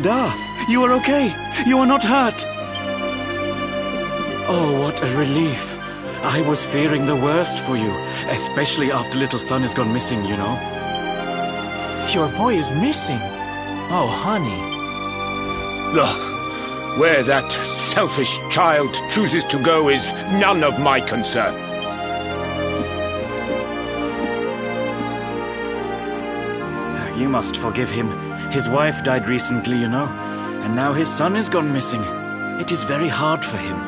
Da, you are okay. You are not hurt. Oh, what a relief. I was fearing the worst for you, especially after little son has gone missing, you know. Your boy is missing. Oh, honey. Ugh. Where that selfish child chooses to go is none of my concern. You must forgive him. His wife died recently, you know, and now his son has gone missing. It is very hard for him.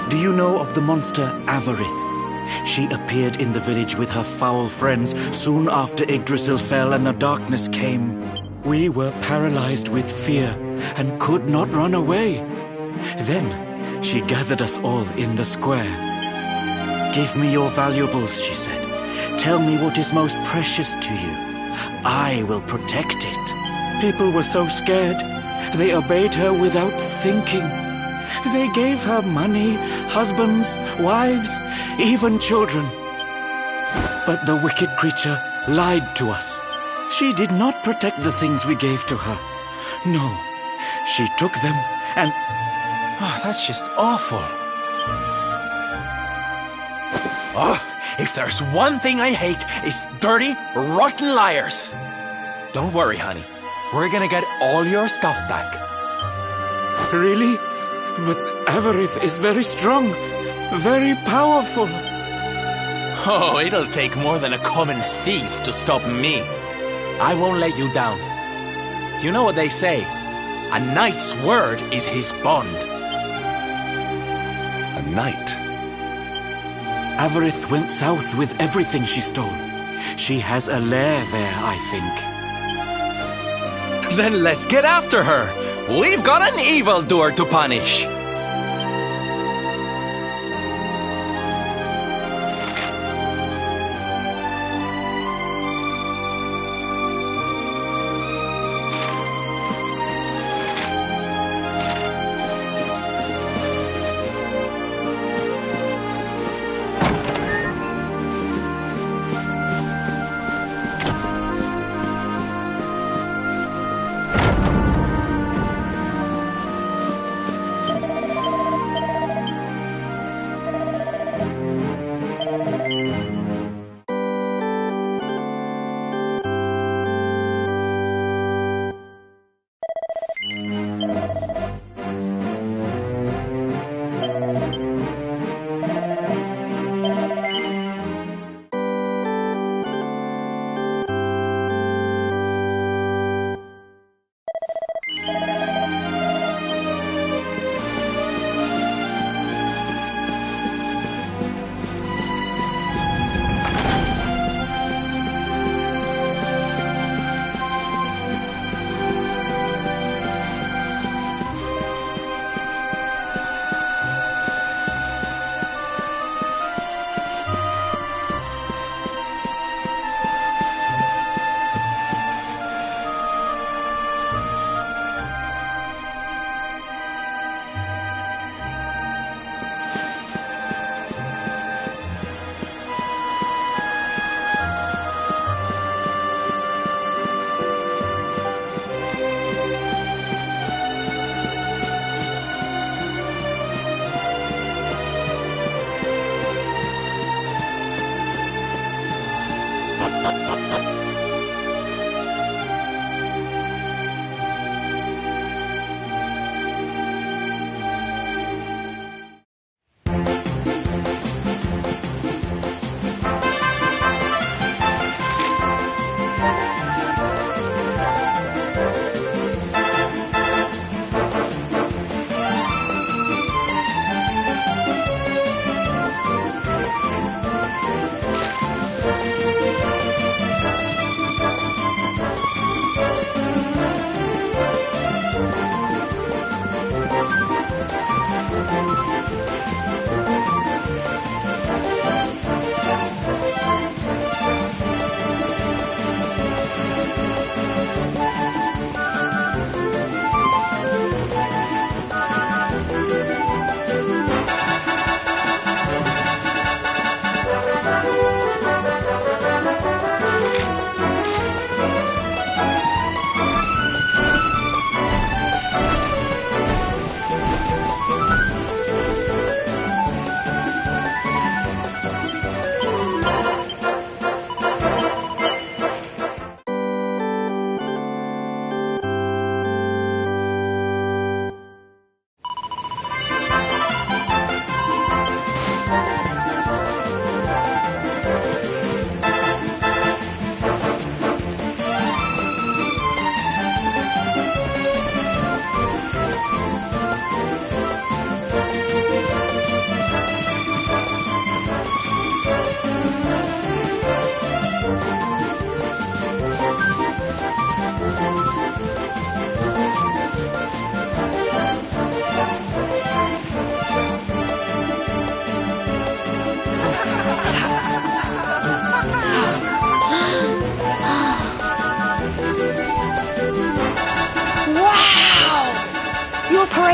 Do you know of the monster Avarith? She appeared in the village with her foul friends soon after Yggdrasil fell and the darkness came. We were paralyzed with fear and could not run away. Then she gathered us all in the square. "Give me your valuables," she said. "Tell me what is most precious to you. I will protect it." People were so scared. They obeyed her without thinking. They gave her money, husbands, wives, even children. But the wicked creature lied to us. She did not protect the things we gave to her. No, she took them and... Oh, that's just awful. Oh, if there's one thing I hate, it's dirty, rotten liars. Don't worry, honey. We're gonna get all your stuff back. Really? But Avarith is very strong, very powerful. Oh, it'll take more than a common thief to stop me. I won't let you down. You know what they say? A knight's word is his bond. A knight? Avarith went south with everything she stole. She has a lair there, I think. Then let's get after her. We've got an evildoer to punish.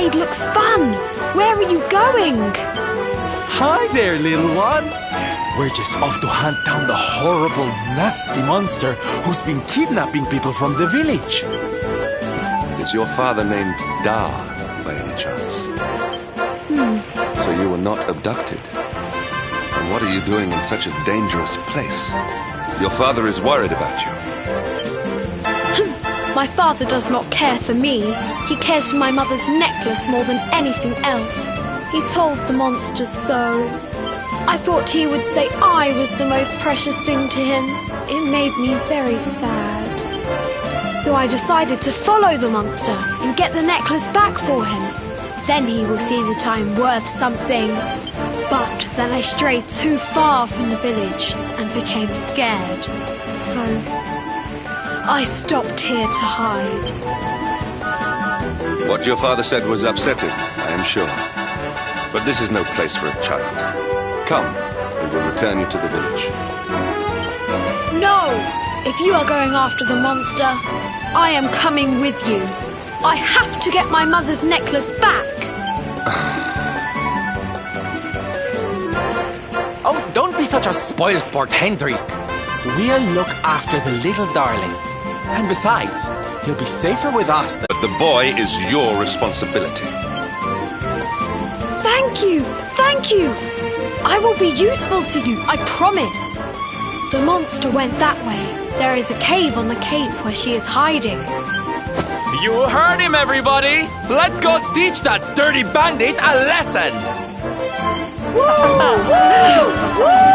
raid looks fun. Where are you going? Hi there, little one. We're just off to hunt down the horrible, nasty monster who's been kidnapping people from the village. Is your father named Dar, by any chance? So you were not abducted? And what are you doing in such a dangerous place? Your father is worried about you. My father does not care for me. He cares for my mother's necklace more than anything else. He told the monsters so. I thought he would say I was the most precious thing to him. It made me very sad. So I decided to follow the monster and get the necklace back for him. Then he will see that I'm worth something. But then I strayed too far from the village and became scared. So I stopped here to hide. What your father said was upsetting, I am sure. But this is no place for a child. Come, we will return you to the village. No! If you are going after the monster, I am coming with you. I have to get my mother's necklace back. Oh, don't be such a spoilsport, Hendrik. We'll look after the little darling. And besides, he'll be safer with us. But the boy is your responsibility. Thank you! Thank you! I will be useful to you, I promise. The monster went that way. There is a cave on the cape where she is hiding. You heard him, everybody! Let's go teach that dirty bandit a lesson! Woo! Woo! Woo!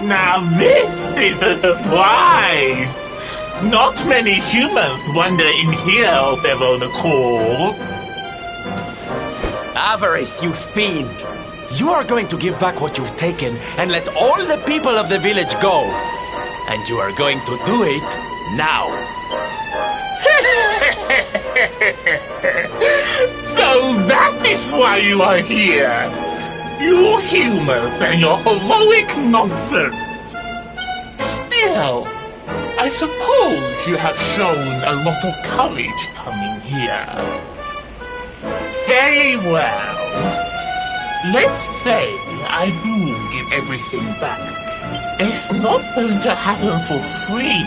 Now this is a surprise! Not many humans wander in here of their own accord. Avarice, you fiend! You are going to give back what you've taken and let all the people of the village go. And you are going to do it now. So that is why you are here! You humans and your heroic nonsense! Still, I suppose you have shown a lot of courage coming here. Very well. Let's say I do give everything back. It's not going to happen for free.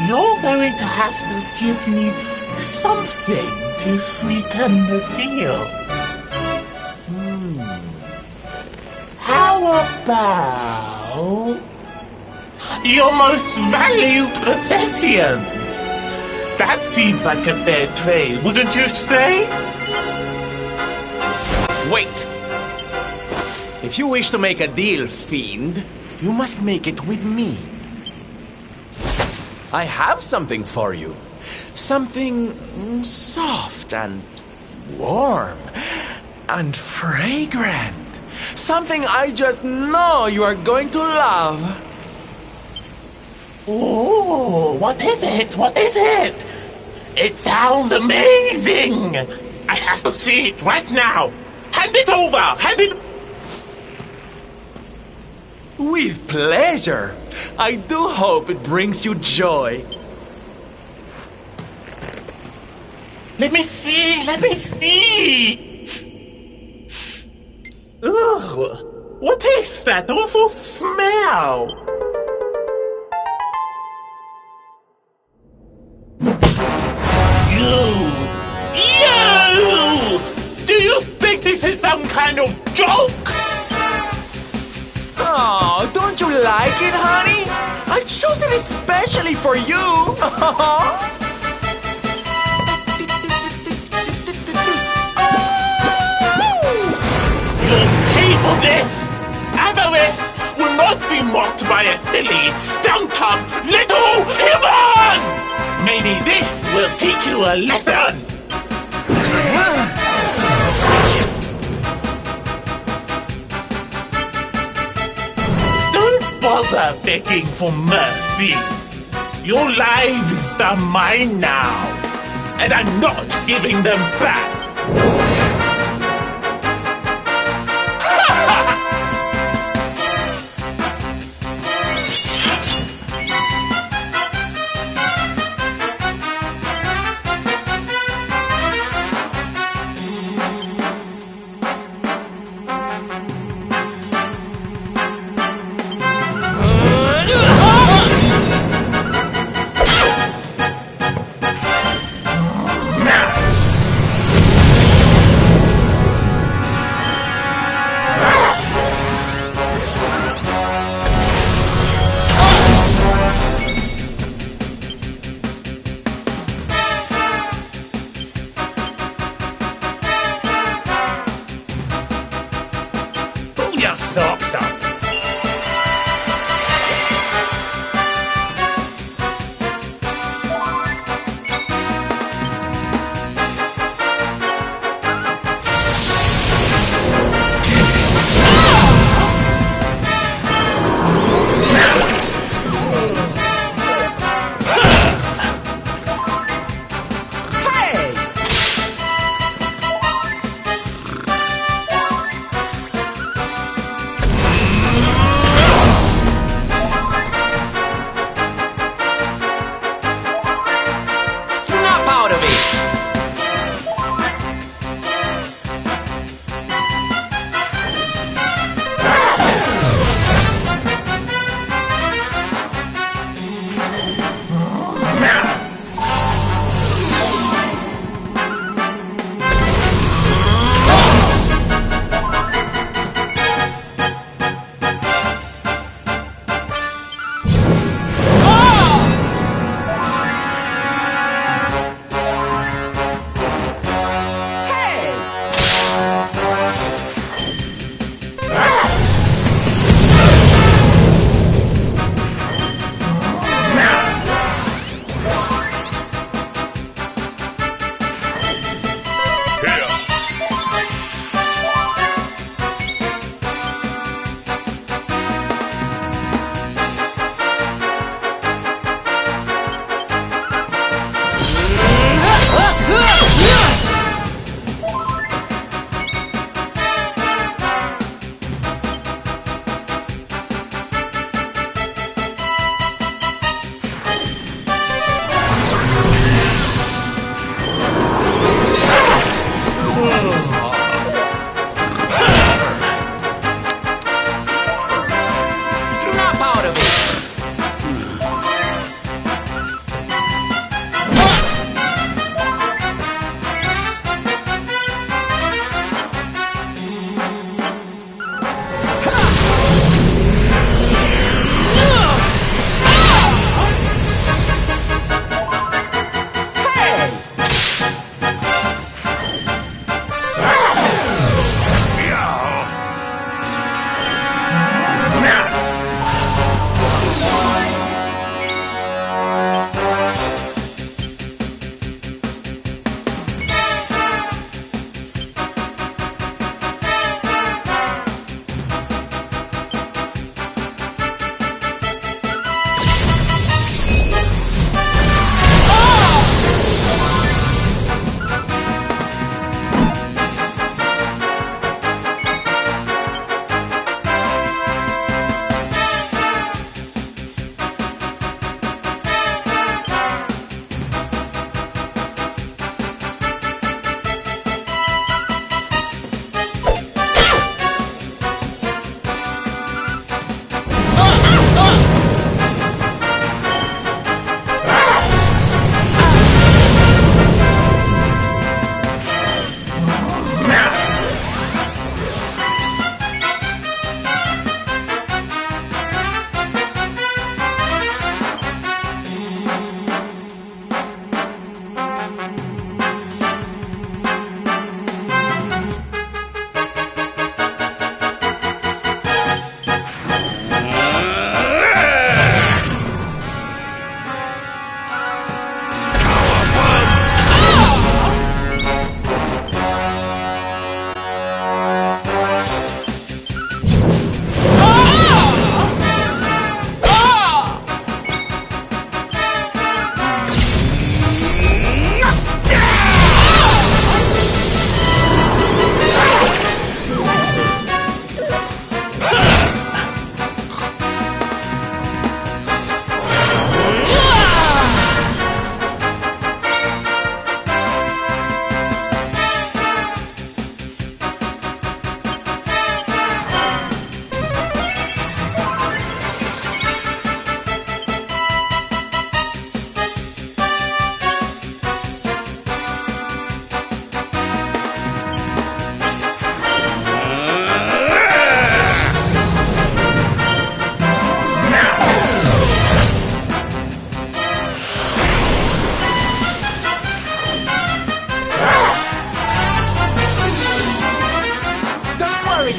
You're going to have to give me something to sweeten the deal. How about your most valued possession? That seems like a fair trade, wouldn't you say? Wait! If you wish to make a deal, fiend, you must make it with me. I have something for you. Something soft and warm and fragrant. Something I just know you are going to love. Oh, what is it? What is it? It sounds amazing! I have to see it right now! Hand it over! Hand it... With pleasure. I do hope it brings you joy. Let me see! Let me see! Ugh! What is that awful smell? You! Do you think this is some kind of joke? Oh, don't you like it, honey? I chose it especially for you. You'll pay for this! Avarice will not be mocked by a silly, stumped-up little teach you a lesson! Don't bother begging for mercy. Your lives are mine now, and I'm not giving them back.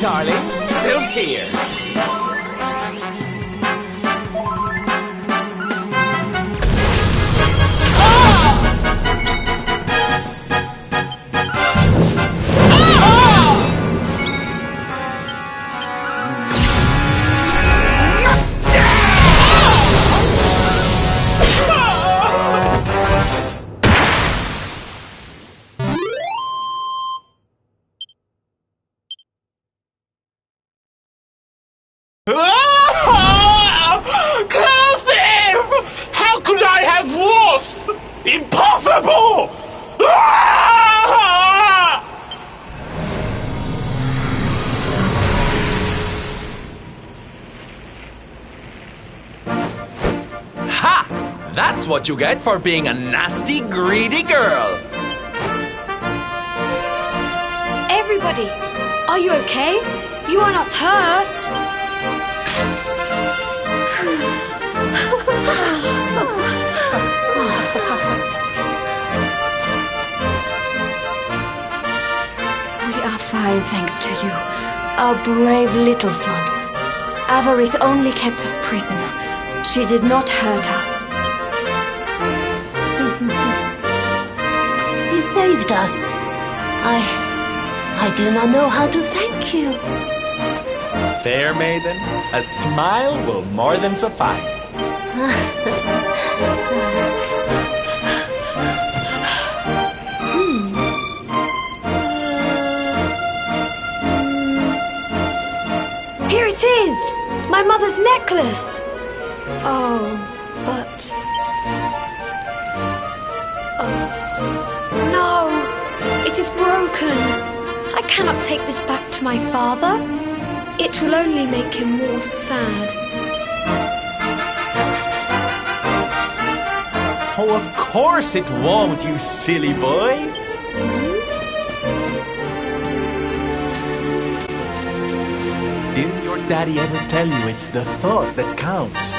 darlings. Silk here. Cursive! How could I have lost? Impossible! Ha! That's what you get for being a nasty, greedy girl. Everybody, are you okay? You are not hurt. We are fine, thanks to you, our brave little son. Avarith only kept us prisoner. She did not hurt us. You saved us. I do not know how to thank you. Fair maiden, a smile will more than suffice. Here it is! My mother's necklace! Oh, but... Oh, no! It is broken! I cannot take this back to my father. It will only make him more sad. Oh, of course it won't, you silly boy. Didn't your daddy ever tell you it's the thought that counts?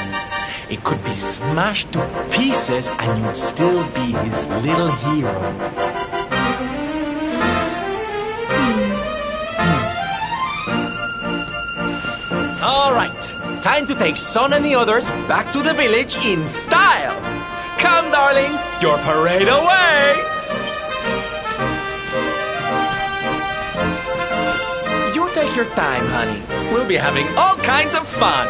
It could be smashed to pieces and you'd still be his little hero. All right, time to take Son and the others back to the village in style. Come, darlings, your parade awaits. You take your time, honey. We'll be having all kinds of fun.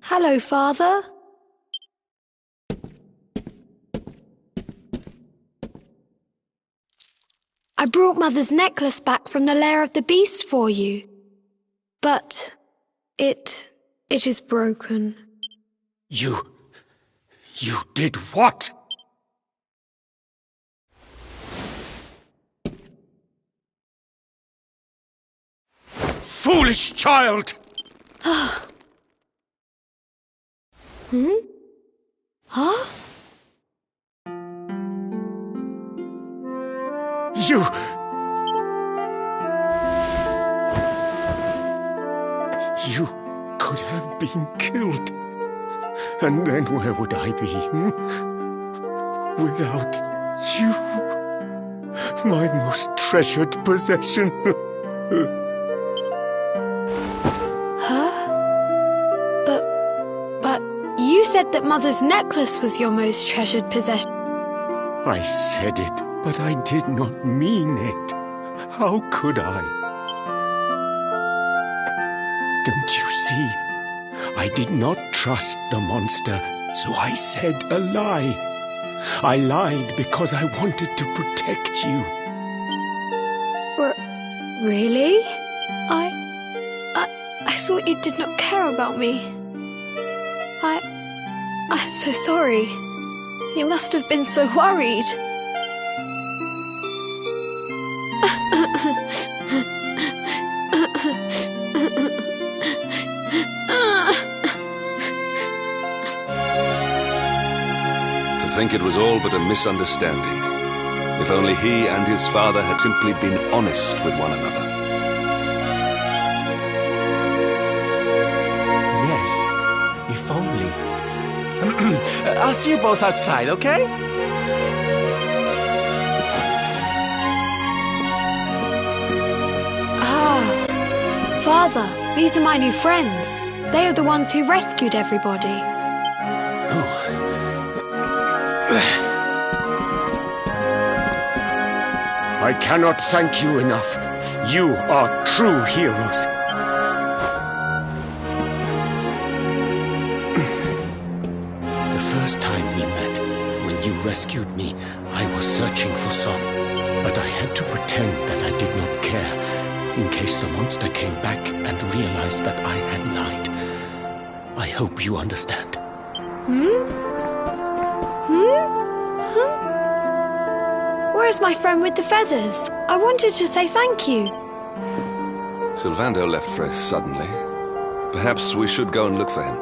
Hello, Father. I brought Mother's necklace back from the lair of the beast for you. But it is broken. You did what? foolish child! Huh? You could have been killed. And then where would I be, without you, my most treasured possession? But you said that Mother's necklace was your most treasured possession. I said it, but I did not mean it. How could I? Don't you see? I did not trust the monster, so I said a lie. I lied because I wanted to protect you. Really? I thought you did not care about me. I'm so sorry. You must have been so worried. To think it was all but a misunderstanding. If only he and his father had simply been honest with one another. Yes, if only. I'll see you both outside, okay? Father, these are my new friends. They are the ones who rescued everybody. I cannot thank you enough. You are true heroes. The first time we met, when you rescued me, I was searching for Son. But I had to pretend that I did not care, in case the monster came back and realized that I had lied. I hope you understand. Where's my friend with the feathers? I wanted to say thank you. Sylvando left very suddenly. Perhaps we should go and look for him.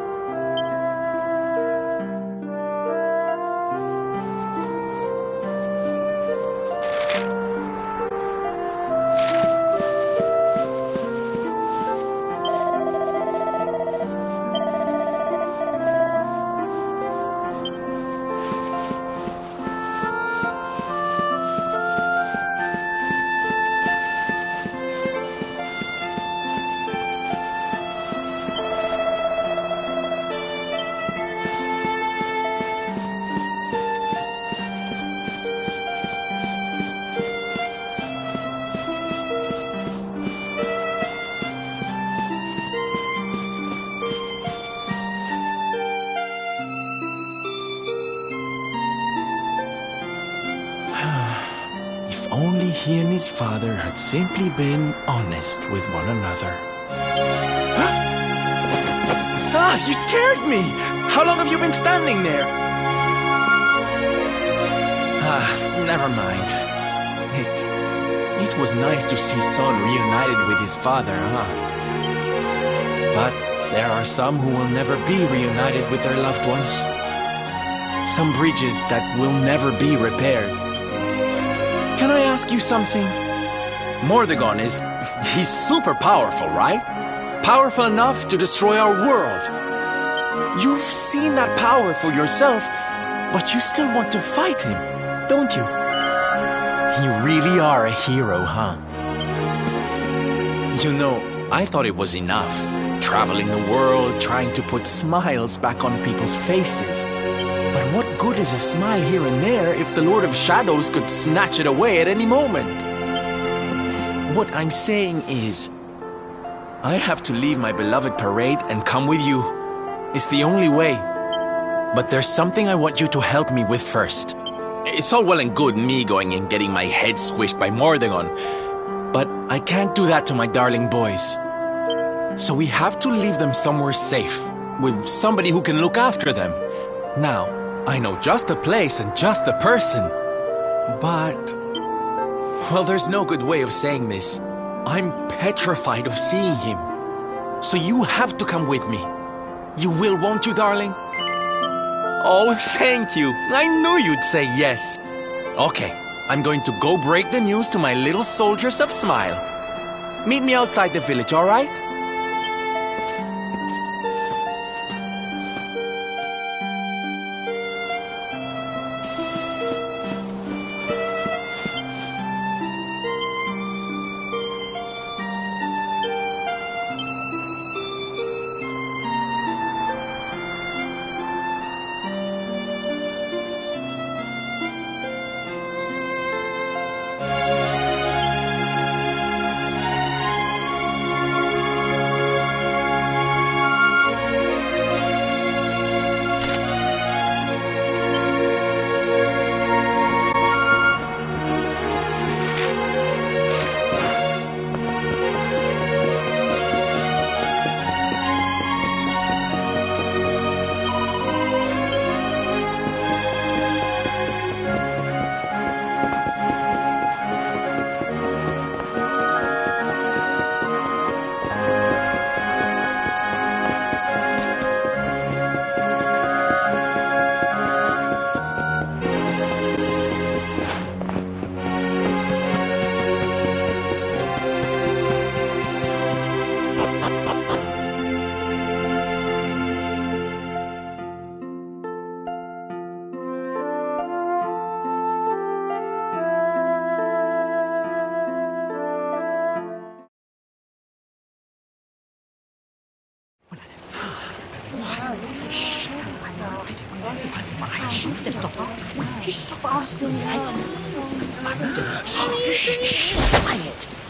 Only he and his father had simply been honest with one another. You scared me! How long have you been standing there? Never mind. It was nice to see Son reunited with his father, But there are some who will never be reunited with their loved ones. Some bridges that will never be repaired. Can I ask you something? Mordegon he's super powerful, right? Powerful enough to destroy our world. You've seen that power for yourself, but you still want to fight him, don't you? You really are a hero, huh? You know, I thought it was enough. Traveling the world, trying to put smiles back on people's faces. But what good is a smile here and there if the Lord of Shadows could snatch it away at any moment? What I'm saying is, I have to leave my beloved parade and come with you. It's the only way. But there's something I want you to help me with first. It's all well and good me going and getting my head squished by Mordegon, but I can't do that to my darling boys. So we have to leave them somewhere safe, with somebody who can look after them. Now, I know just the place and just the person, but... well, there's no good way of saying this. I'm petrified of seeing him. so you have to come with me. You will, won't you, darling? Oh, thank you. I knew you'd say yes. Okay, I'm going to go break the news to my little soldiers of Smile. Meet me outside the village, all right?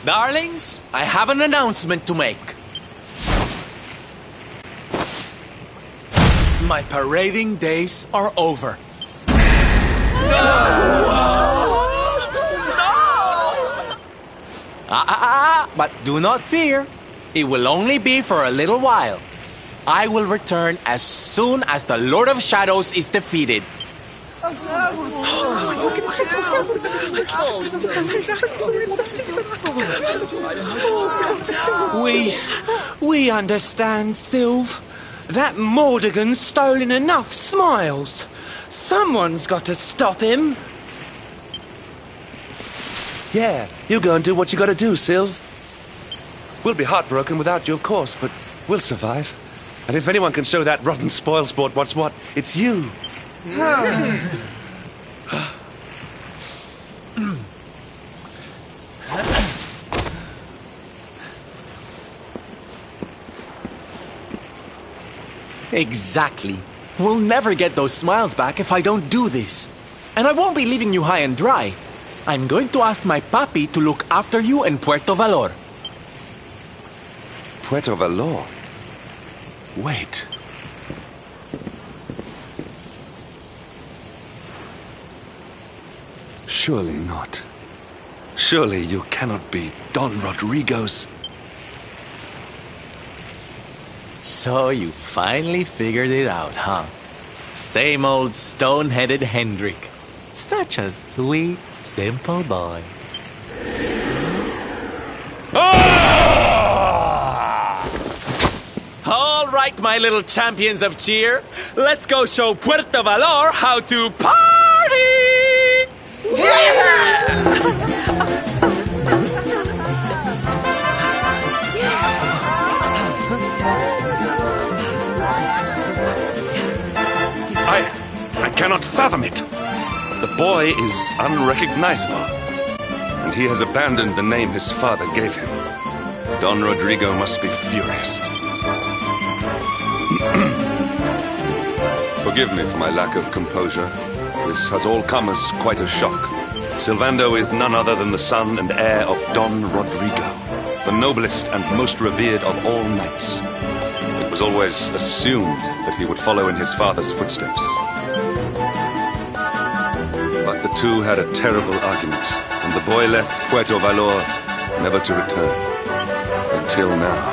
Darlings, I have an announcement to make. My parading days are over. But do not fear. It will only be for a little while. I will return as soon as the Lord of Shadows is defeated. We understand, Sylve. That Mordegon's stolen enough smiles. Someone's got to stop him. Yeah, you go and do what you gotta do, Sylve. We'll be heartbroken without you, of course, but we'll survive. And if anyone can show that rotten spoilsport what's what, it's you. Exactly. We'll never get those smiles back if I don't do this. And I won't be leaving you high and dry. I'm going to ask my papi to look after you in Puerto Valor. Puerto Valor? Wait. Surely not. Surely you cannot be Don Rodrigo's... So you finally figured it out, huh? Same old stone-headed Hendrik. Such a sweet, simple boy. All right, my little champions of cheer. Let's go show Puerto Valor how to party! I cannot fathom it. The boy is unrecognizable, and he has abandoned the name his father gave him. Don Rodrigo must be furious. Forgive me for my lack of composure. This has all come as quite a shock. Sylvando is none other than the son and heir of Don Rodrigo, the noblest and most revered of all knights. It was always assumed that he would follow in his father's footsteps. But the two had a terrible argument, and the boy left Puerto Valor, never to return. Until now.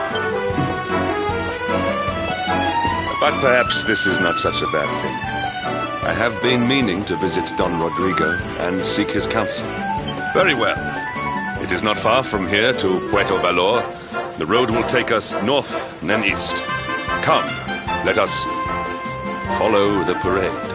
But perhaps this is not such a bad thing. I have been meaning to visit Don Rodrigo and seek his counsel. Very well. It is not far from here to Puerto Valor. The road will take us north, then east. Come, let us follow the parade.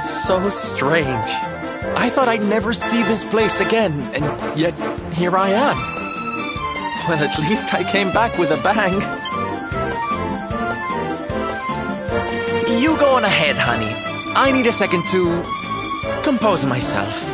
so strange. I thought I'd never see this place again, and yet here I am. Well, at least I came back with a bang. You go on ahead, honey. I need a second to compose myself.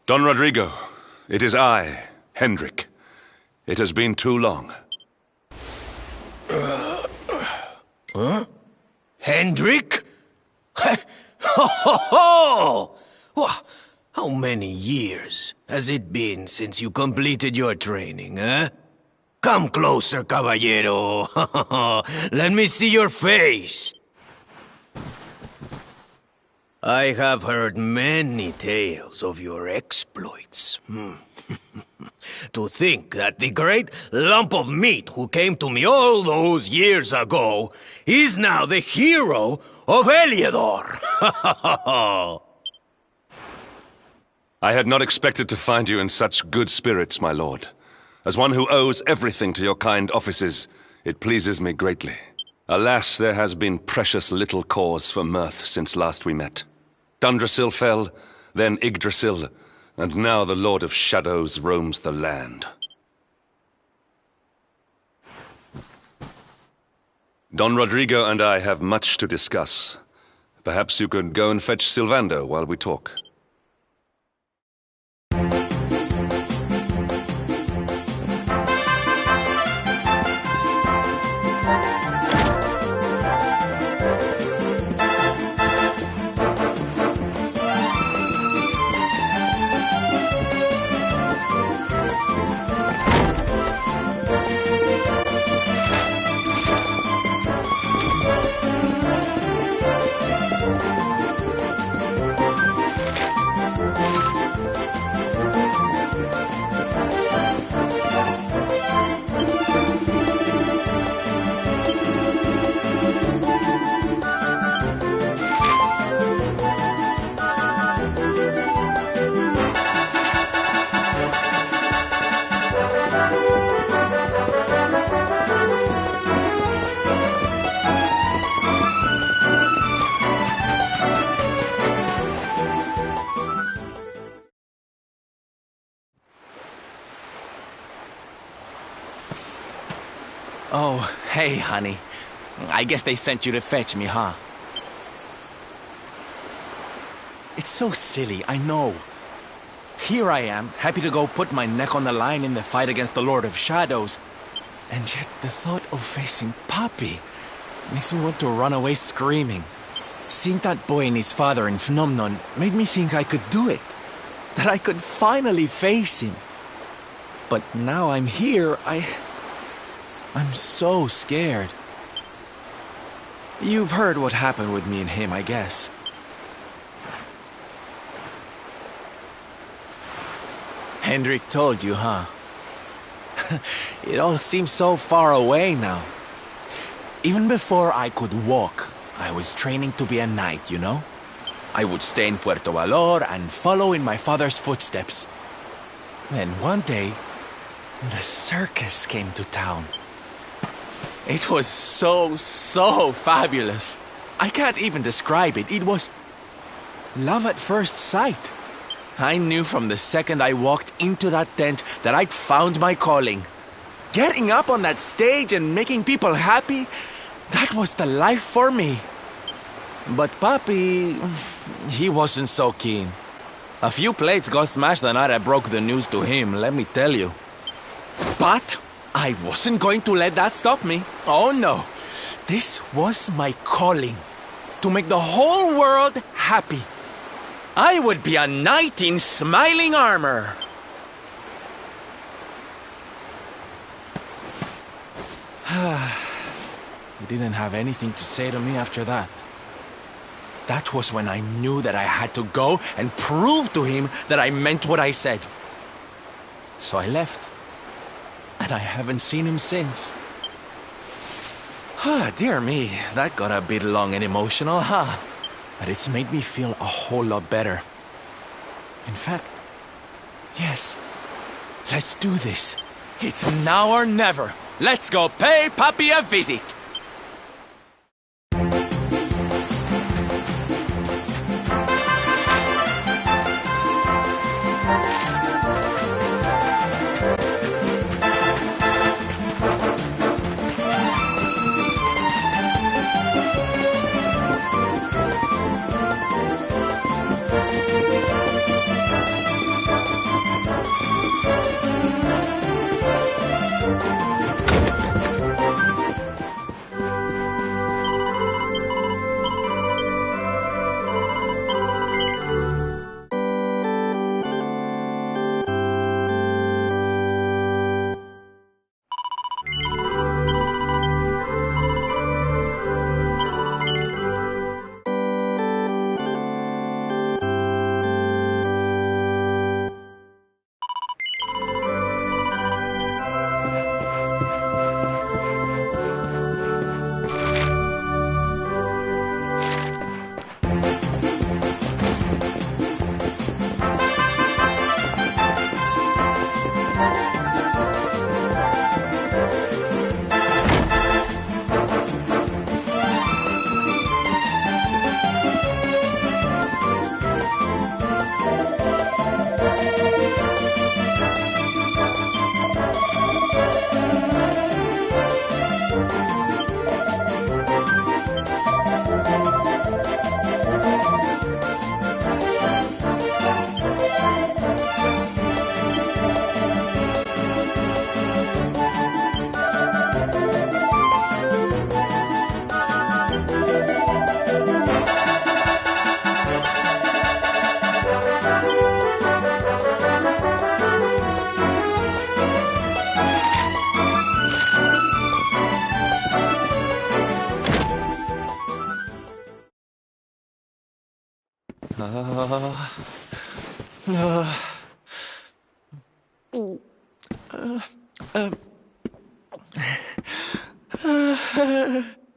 Don Rodrigo, it is I, Hendrik. It has been too long. Huh? Hendrik? Ho ho ho! How many years has it been since you completed your training, eh? Come closer, caballero. Let me see your face. I have heard many tales of your exploits. To think that the great lump of meat who came to me all those years ago is now the hero of Heliodor. I had not expected to find you in such good spirits, my lord. As one who owes everything to your kind offices, it pleases me greatly. Alas, there has been precious little cause for mirth since last we met. Dundrasil fell, then Yggdrasil, and now the Lord of Shadows roams the land. Don Rodrigo and I have much to discuss. Perhaps you could go and fetch Sylvando while we talk. Oh, hey, honey. I guess they sent you to fetch me, huh? It's so silly, I know. Here I am, happy to go put my neck on the line in the fight against the Lord of Shadows. And yet the thought of facing Papi makes me want to run away screaming. Seeing that boy and his father in Phnomnon made me think I could do it. That I could finally face him. But now I'm here, I'm so scared. You've heard what happened with me and him, I guess. Hendrik told you, huh? It all seems so far away now. Even before I could walk, I was training to be a knight, you know? I would stay in Puerto Valor and follow in my father's footsteps. Then one day, the circus came to town. It was so fabulous. I can't even describe it. It was love at first sight. I knew from the second I walked into that tent that I'd found my calling. Getting up on that stage and making people happy, that was the life for me. But Papi, he wasn't so keen. A few plates got smashed the night I broke the news to him, let me tell you. But I wasn't going to let that stop me. Oh no. This was my calling. To make the whole world happy. I would be a knight in smiling armor. He didn't have anything to say to me after that. That was when I knew that I had to go and prove to him that I meant what I said. So I left. And I haven't seen him since. Dear me, that got a bit long and emotional, huh? But it's made me feel a whole lot better. In fact, yes, let's do this. It's now or never. Let's go pay Papi a visit.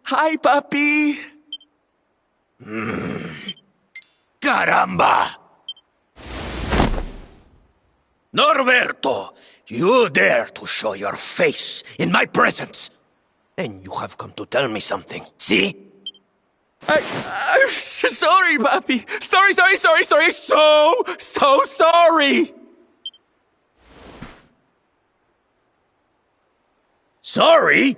Hi, Papi. Caramba! Norberto, you dare to show your face in my presence. And you have come to tell me something, see? I'm sorry, Papi. Sorry. So sorry. Sorry?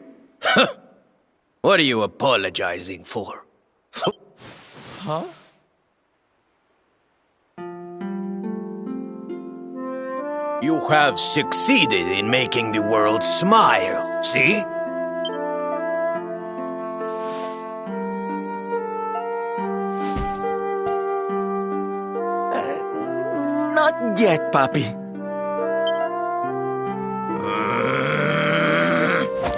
What are you apologizing for? Huh? You have succeeded in making the world smile, see? Not yet, Papi.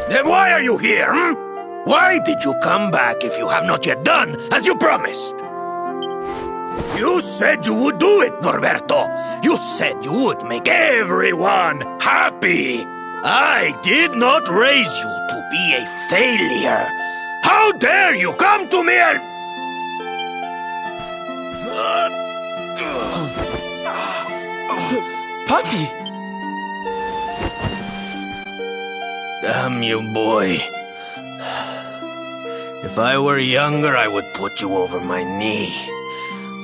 Then why are you here, hmm? Why did you come back if you have not yet done as you promised? You said you would do it, Norberto. You said you would make everyone happy. I did not raise you to be a failure. How dare you come to me and... Papi! Damn you, boy. If I were younger, I would put you over my knee.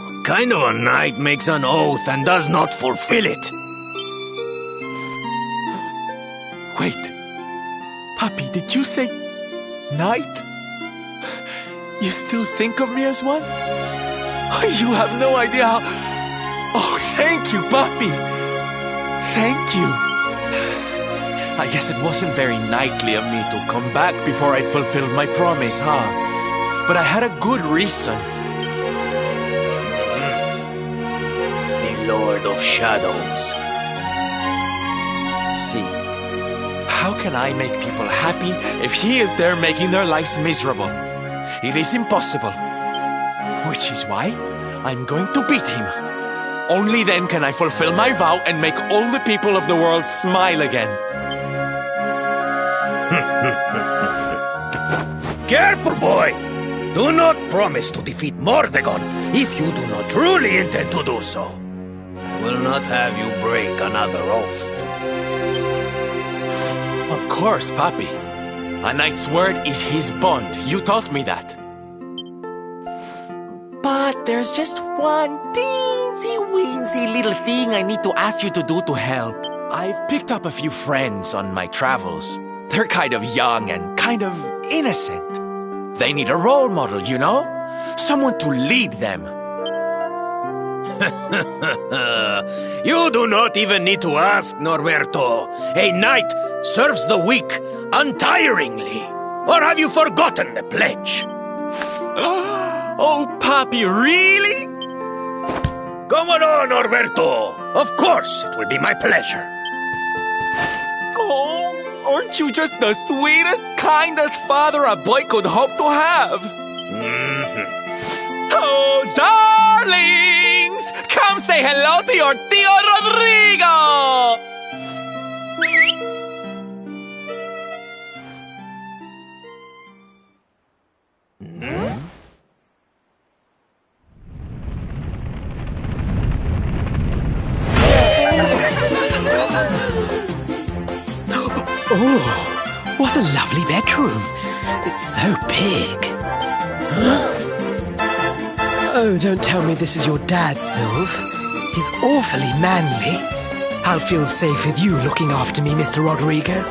What kind of a knight makes an oath and does not fulfill it? Wait. Papi, did you say knight? You still think of me as one? You have no idea how... Oh, thank you, Papi. Thank you. I guess it wasn't very knightly of me to come back before I'd fulfilled my promise, huh? But I had a good reason. The Lord of Shadows. See, how can I make people happy if he is there making their lives miserable? It is impossible. Which is why I'm going to beat him. Only then can I fulfill my vow and make all the people of the world smile again. Careful, boy! Do not promise to defeat Mordegon if you do not truly intend to do so. I will not have you break another oath. Of course, Papi. A knight's word is his bond. You taught me that. But there's just one teensy-weensy little thing I need to ask you to do to help. I've picked up a few friends on my travels. They're kind of young and kind of innocent. They need a role model, you know? Someone to lead them. You do not even need to ask, Norberto. A knight serves the weak untiringly. Or have you forgotten the pledge? Oh, Papi, really? Come on, Norberto. Of course, it will be my pleasure. Oh, aren't you just the sweetest, kindest father a boy could hope to have? Oh, darlings! Come say hello to your Tío Rodrigo! Oh, what a lovely bedroom. It's so big. Oh, don't tell me this is your dad, Sylve. He's awfully manly. I'll feel safe with you looking after me, Mr. Rodrigo.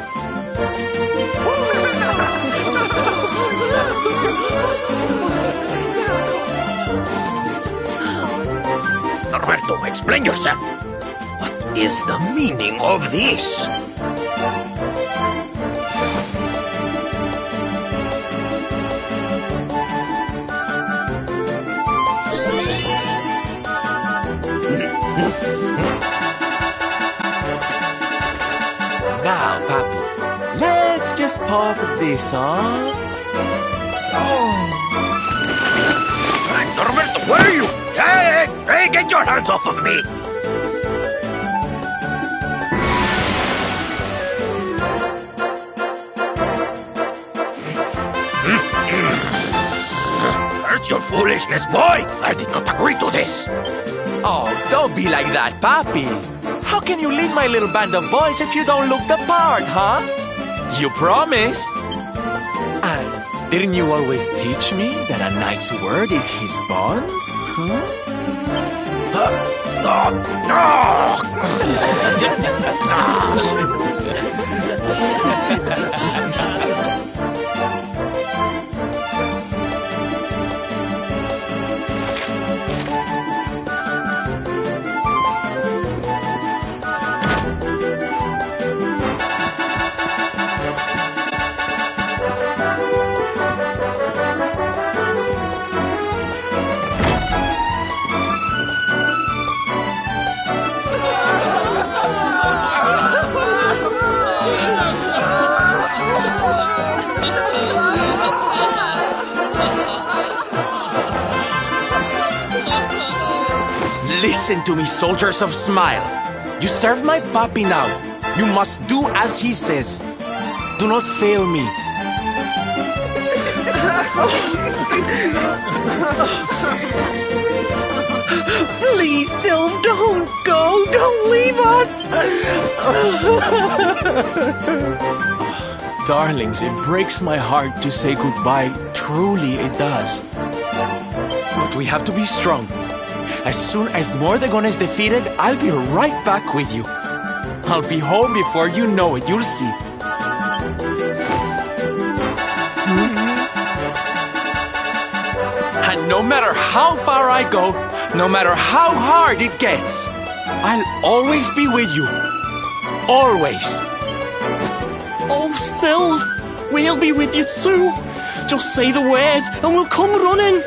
Norberto, explain yourself. What is the meaning of this? Now, Papi, let's just pop this on. Hey, Norberto, where are you? Hey, get your hands off of me! Where's your foolishness, boy? I did not agree to this. Oh, don't be like that, Papi. How can you lead my little band of boys if you don't look the part, huh? You promised. And didn't you always teach me that a knight's word is his bond? Listen to me, soldiers of Smile. You serve my Papi now. You must do as he says. Do not fail me. Please, Sylve, don't go. Don't leave us. Darlings, it breaks my heart to say goodbye. Truly, it does. But we have to be strong. As soon as Mordegon is defeated, I'll be right back with you. I'll be home before you know it. You'll see. no matter how far I go, no matter how hard it gets, I'll always be with you. Always. Oh, Sylv, we'll be with you too. Just say the words and we'll come running.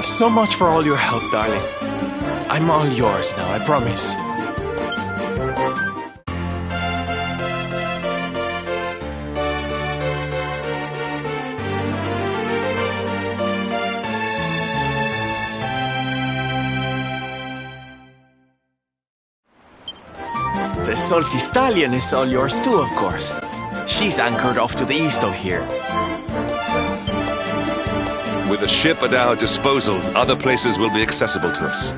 Thanks so much for all your help, darling. I'm all yours now, I promise. The Salty Stallion is all yours too, of course. She's anchored off to the east of here. With a ship at our disposal, other places will be accessible to us.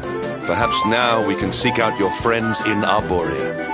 Perhaps now we can seek out your friends in Arborea.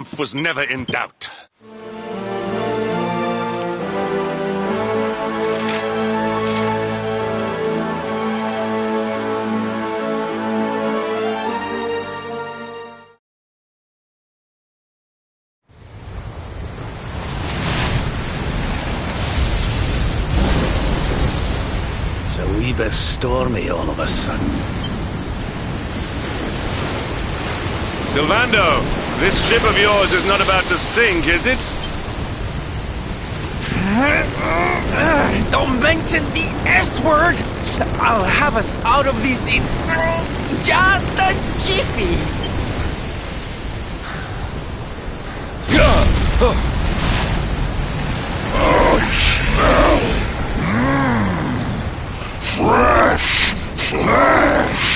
Sylph was never in doubt. It's a wee bit stormy all of a sudden. Sylvando, this ship of yours is not about to sink, is it? Don't mention the S word! I'll have us out of this in just a jiffy! I smell fresh flesh!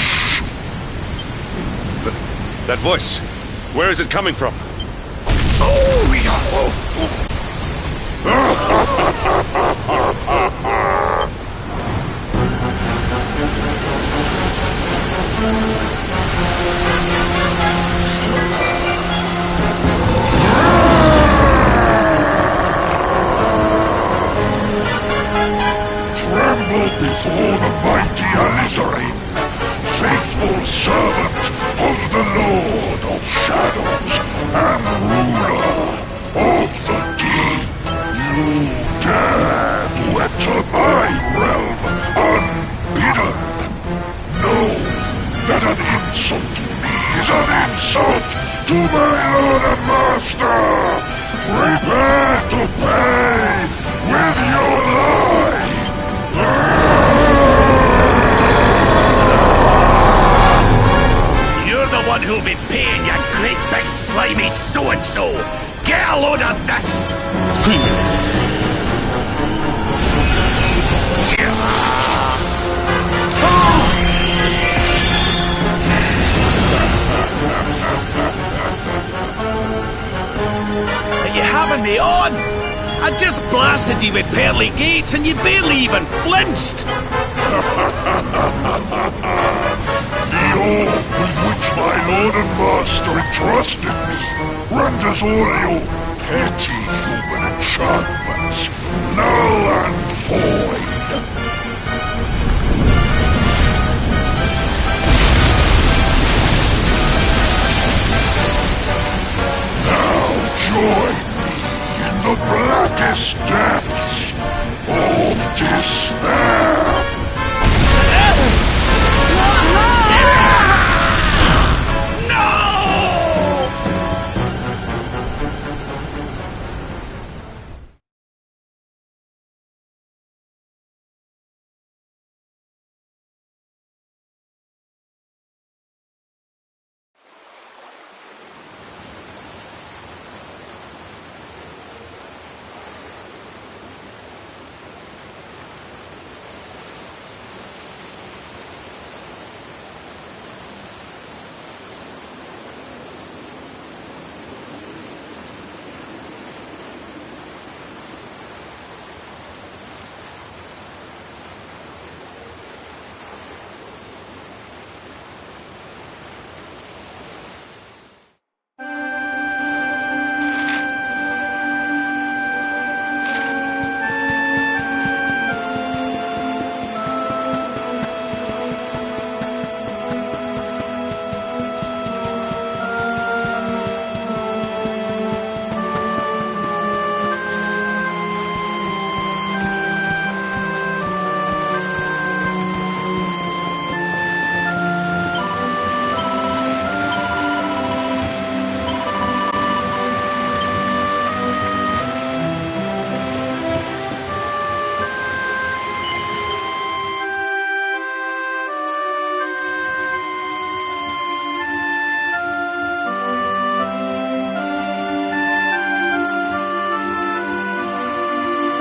That voice, where is it coming from? Tremble before the mighty Alizarin, faithful servant of the Lord of Shadows and ruler of the deep. You dare to enter my realm unbidden. Know that an insult to me is an insult to my lord and master. Prepare to pay with your life. You're the one who'll be paying, you great big slimy so-and-so! Get a load of this! Are you having me on? I just blasted you with pearly gates and you barely even flinched! The orb with which my lord and master entrusted me renders all your petty human enchantments null and void. Now join me in the blackest depths of despair.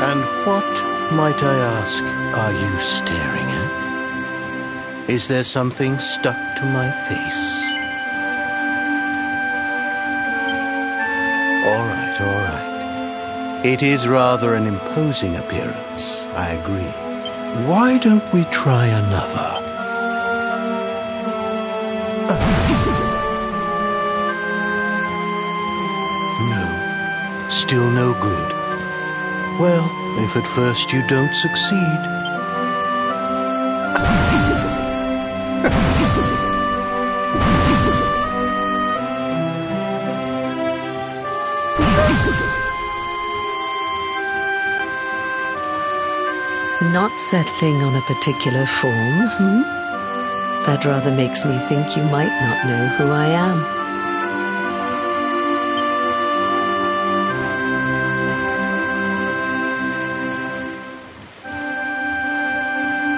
And what, might I ask, are you staring at? Is there something stuck to my face? All right. It is rather an imposing appearance, I agree. Why don't we try another? still no good. Well, if at first you don't succeed... Not settling on a particular form, hmm? That rather makes me think you might not know who I am.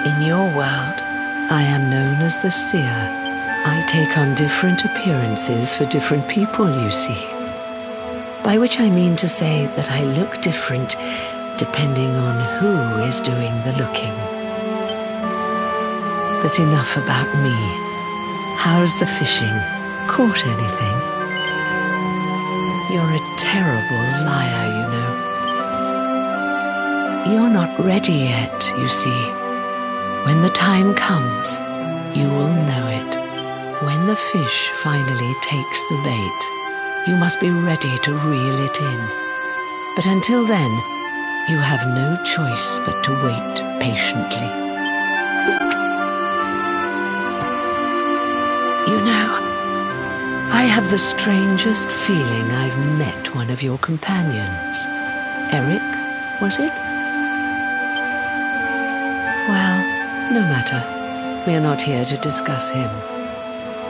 In your world, I am known as the Seer. I take on different appearances for different people, you see. By which I mean to say that I look different depending on who is doing the looking. But enough about me. How's the fishing? Caught anything? You're a terrible liar, you know. You're not ready yet, you see. When the time comes, you will know it. When the fish finally takes the bait, you must be ready to reel it in. But until then, you have no choice but to wait patiently. You know, I have the strangest feeling I've met one of your companions. Eric, was it? Well, no matter. We are not here to discuss him.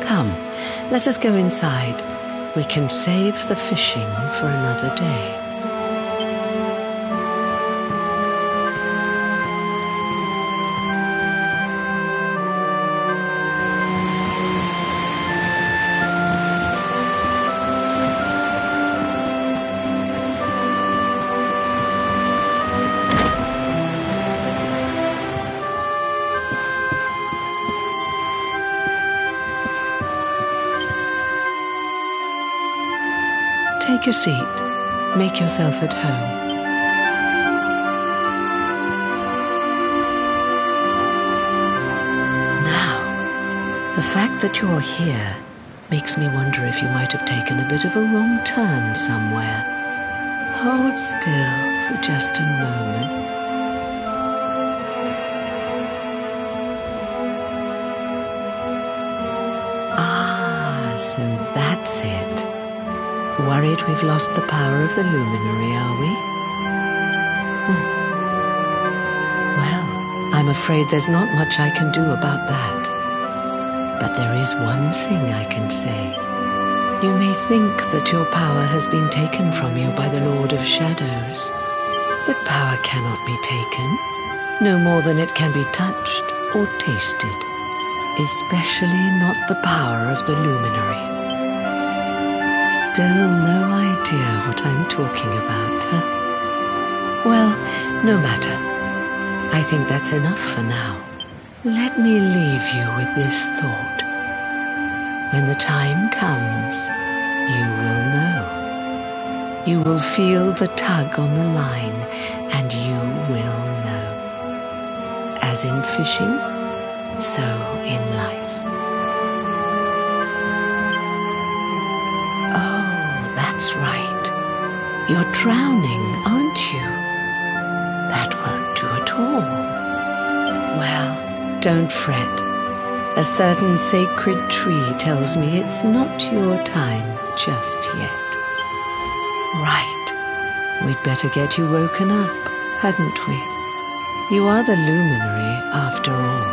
Come, let us go inside. We can save the fishing for another day. Take your seat. Make yourself at home. Now, the fact that you're here makes me wonder if you might have taken a bit of a wrong turn somewhere. Hold still for just a moment. Ah, so that's it. Worried we've lost the power of the luminary, are we? Well, I'm afraid there's not much I can do about that. But there is one thing I can say. You may think that your power has been taken from you by the Lord of Shadows. But power cannot be taken, no more than it can be touched or tasted. Especially not the power of the luminary. Still no idea what I'm talking about, huh? Well, no matter. I think that's enough for now. Let me leave you with this thought. When the time comes, you will know. You will feel the tug on the line, and you will know. As in fishing, so in life. That's right. You're drowning, aren't you? That won't do at all. Well, don't fret. A certain sacred tree tells me it's not your time just yet. Right. We'd better get you woken up, hadn't we? You are the luminary, after all.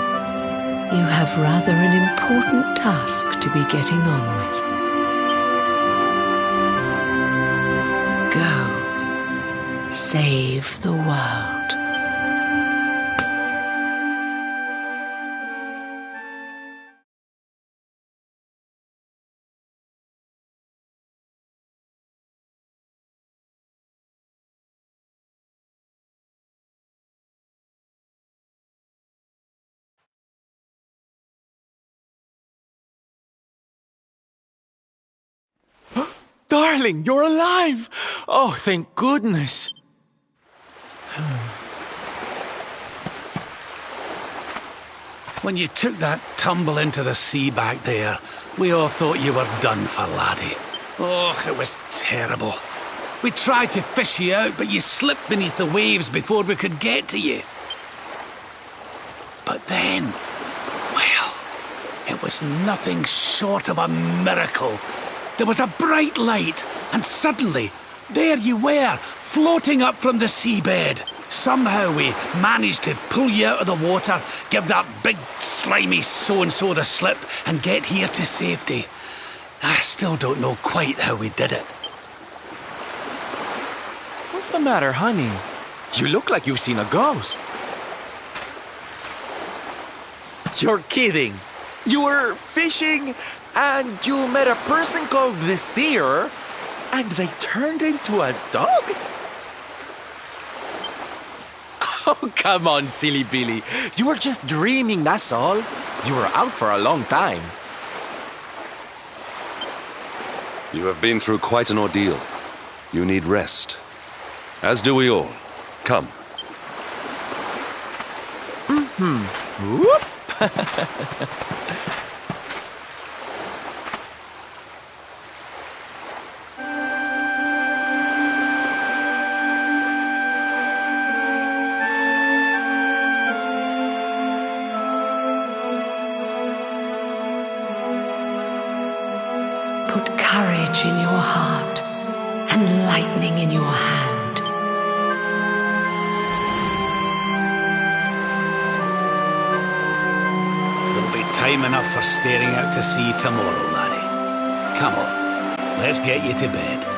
You have rather an important task to be getting on with. Go. Save the world. Darling, you're alive! Oh, thank goodness. When you took that tumble into the sea back there, we all thought you were done for, laddie. Oh, it was terrible. We tried to fish you out, but you slipped beneath the waves before we could get to you. But then, well, it was nothing short of a miracle. There was a bright light, and suddenly, there you were, floating up from the seabed. Somehow we managed to pull you out of the water, give that big, slimy so-and-so the slip, and get here to safety. I still don't know quite how we did it. What's the matter, honey? You look like you've seen a ghost. You're kidding. You were fishing, and you met a person called the Seer, and they turned into a dog? Oh, come on, silly Billy. You were just dreaming, that's all. You were out for a long time. You have been through quite an ordeal. You need rest. As do we all. Come. Whoop. Put courage in your heart and lightning in your hand. There'll be time enough for staring out to sea tomorrow, laddie. Come on, let's get you to bed.